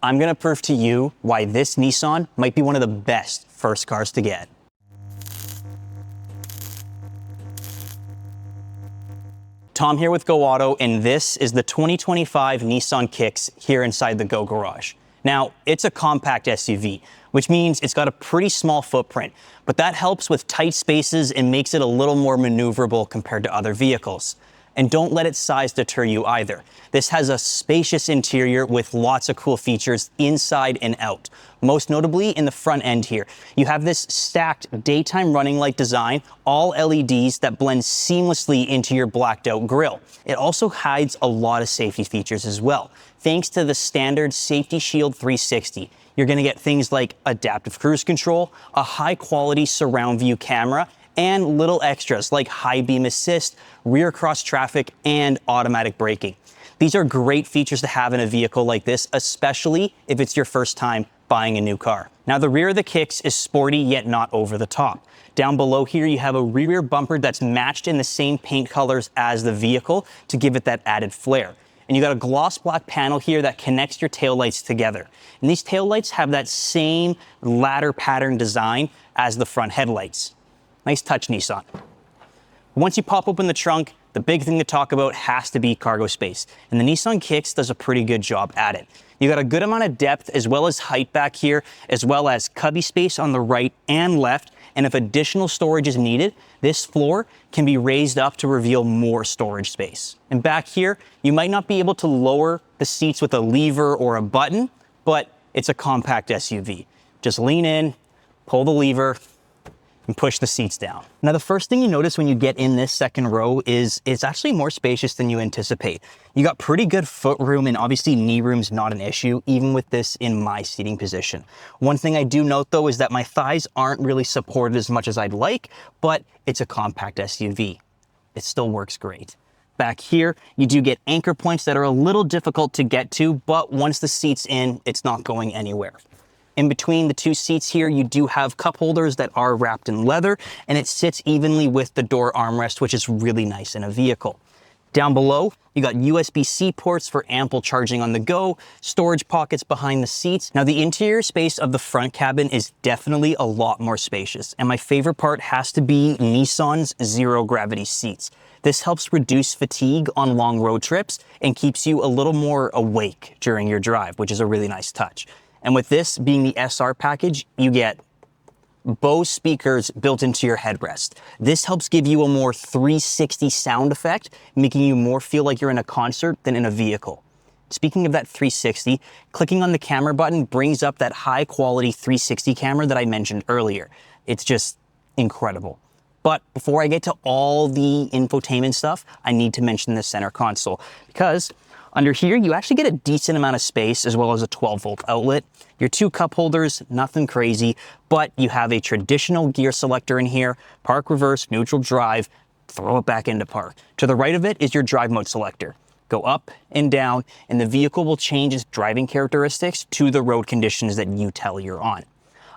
I'm gonna prove to you why this Nissan might be one of the best first cars to get. Tom here with Go Auto, and this is the 2025 Nissan Kicks here inside the Go Garage. Now, it's a compact SUV, which means it's got a pretty small footprint, but that helps with tight spaces and makes it a little more maneuverable compared to other vehicles. And don't let its size deter you either. This has a spacious interior with lots of cool features inside and out. Most notably in the front end here, you have this stacked daytime running light design, all LEDs that blend seamlessly into your blacked out grille. It also hides a lot of safety features as well. Thanks to the standard Safety Shield 360, you're gonna get things like adaptive cruise control, a high quality surround view camera, and little extras like high beam assist, rear cross traffic, and automatic braking. These are great features to have in a vehicle like this, especially if it's your first time buying a new car. Now, the rear of the Kicks is sporty yet not over the top. Down below here, you have a rear bumper that's matched in the same paint colors as the vehicle to give it that added flair. And you got a gloss black panel here that connects your taillights together. And these taillights have that same ladder pattern design as the front headlights. Nice touch, Nissan. Once you pop open the trunk, the big thing to talk about has to be cargo space. And the Nissan Kicks does a pretty good job at it. You got a good amount of depth as well as height back here, as well as cubby space on the right and left. And if additional storage is needed, this floor can be raised up to reveal more storage space. And back here, you might not be able to lower the seats with a lever or a button, but it's a compact SUV. Just lean in, pull the lever, and push the seats down. Now, the first thing you notice when you get in this second row is it's actually more spacious than you anticipate. You got pretty good foot room, and obviously knee room's not an issue, even with this in my seating position. One thing I do note though is that my thighs aren't really supported as much as I'd like, but it's a compact SUV. It still works great. Back here, you do get anchor points that are a little difficult to get to, but once the seat's in, it's not going anywhere. In between the two seats here, you do have cup holders that are wrapped in leather, and it sits evenly with the door armrest, which is really nice in a vehicle. Down below, you got USB-C ports for ample charging on the go, storage pockets behind the seats. Now, the interior space of the front cabin is definitely a lot more spacious, and my favorite part has to be Nissan's zero-gravity seats. This helps reduce fatigue on long road trips and keeps you a little more awake during your drive, which is a really nice touch. And with this being the SR package, you get Bose speakers built into your headrest. This helps give you a more 360 sound effect, making you more feel like you're in a concert than in a vehicle. Speaking of that 360, clicking on the camera button brings up that high quality 360 camera that I mentioned earlier. It's just incredible. But before I get to all the infotainment stuff, I need to mention the center console, because under here, you actually get a decent amount of space as well as a 12-volt outlet. Your two cup holders, nothing crazy, but you have a traditional gear selector in here, park, reverse, neutral, drive, throw it back into park. To the right of it is your drive mode selector. Go up and down, and the vehicle will change its driving characteristics to the road conditions that you tell you're on.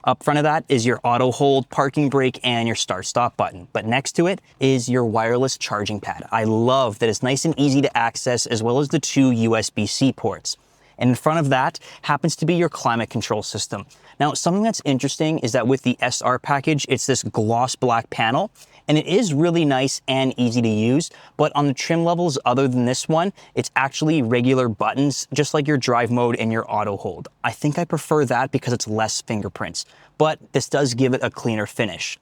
Up front of that is your auto hold, parking brake, and your start stop button. But next to it is your wireless charging pad. I love that it's nice and easy to access, as well as the two USB-C ports. And in front of that happens to be your climate control system. Now, something that's interesting is that with the SR package, it's this gloss black panel, and it is really nice and easy to use, but on the trim levels other than this one, it's actually regular buttons, just like your drive mode and your auto hold. I think I prefer that because it's less fingerprints, but this does give it a cleaner finish.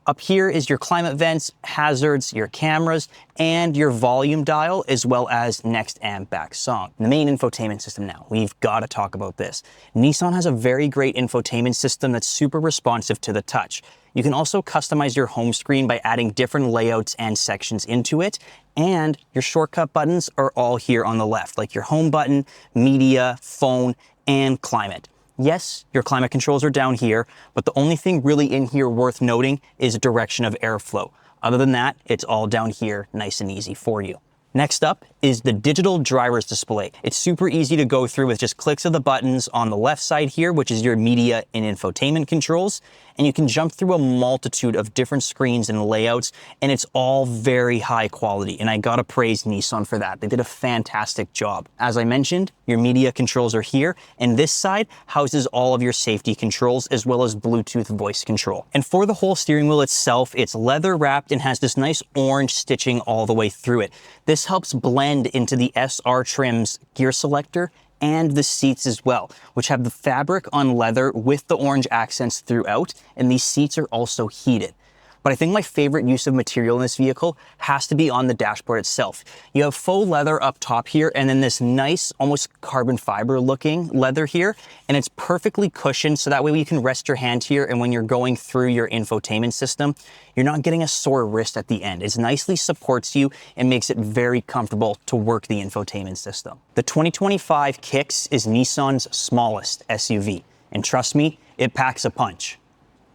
Up here is your climate vents, hazards, your cameras, and your volume dial, as well as next and back song. The main infotainment system now. We've got to talk about this. Nissan has a very great infotainment system that's super responsive to the touch. You can also customize your home screen by adding different layouts and sections into it, and your shortcut buttons are all here on the left, like your home button, media, phone, and climate. Yes, your climate controls are down here, but the only thing really in here worth noting is direction of airflow. Other than that, it's all down here, nice and easy for you. Next up is the digital driver's display. It's super easy to go through with just clicks of the buttons on the left side here, which is your media and infotainment controls. And you can jump through a multitude of different screens and layouts, and it's all very high quality. And I gotta praise Nissan for that. They did a fantastic job. As I mentioned, your media controls are here, and this side houses all of your safety controls as well as Bluetooth voice control. And for the whole steering wheel itself, it's leather wrapped and has this nice orange stitching all the way through it. This helps blend into the SR trim's gear selector and the seats as well, which have the fabric on leather with the orange accents throughout, and these seats are also heated. But I think my favorite use of material in this vehicle has to be on the dashboard itself. You have faux leather up top here, and then this nice, almost carbon fiber looking leather here, and it's perfectly cushioned, so that way you can rest your hand here, and when you're going through your infotainment system, you're not getting a sore wrist at the end. It nicely supports you and makes it very comfortable to work the infotainment system. The 2025 Kicks is Nissan's smallest SUV, and trust me, it packs a punch,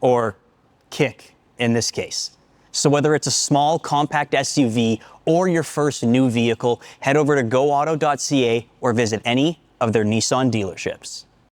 or kick in this case. So whether it's a small compact SUV or your first new vehicle, head over to goauto.ca or visit any of their Nissan dealerships.